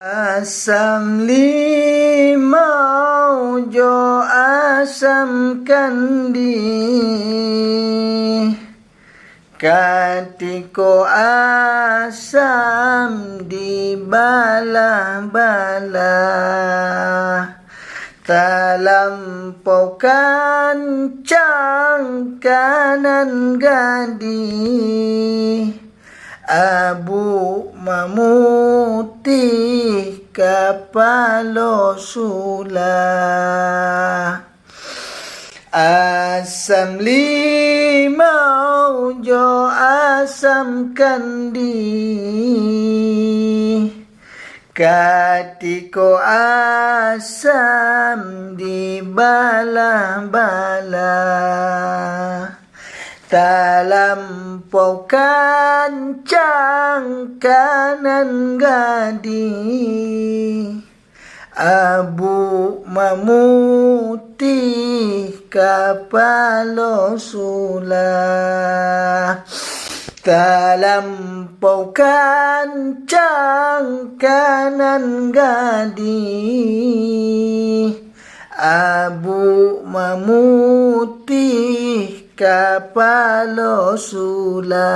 Asam limau jo asam kandi, katiko asam di bala-bala, talampaukan cangkanan gadi, abu mamutih kapalo sula. Asam limau jo asam kandi, katiko asam di bala-bala, talampaukan cangkanan gadi, abu mamutih kapalo sula. Talampaukan cangkanan gadi, abu mamutih kapalo sula.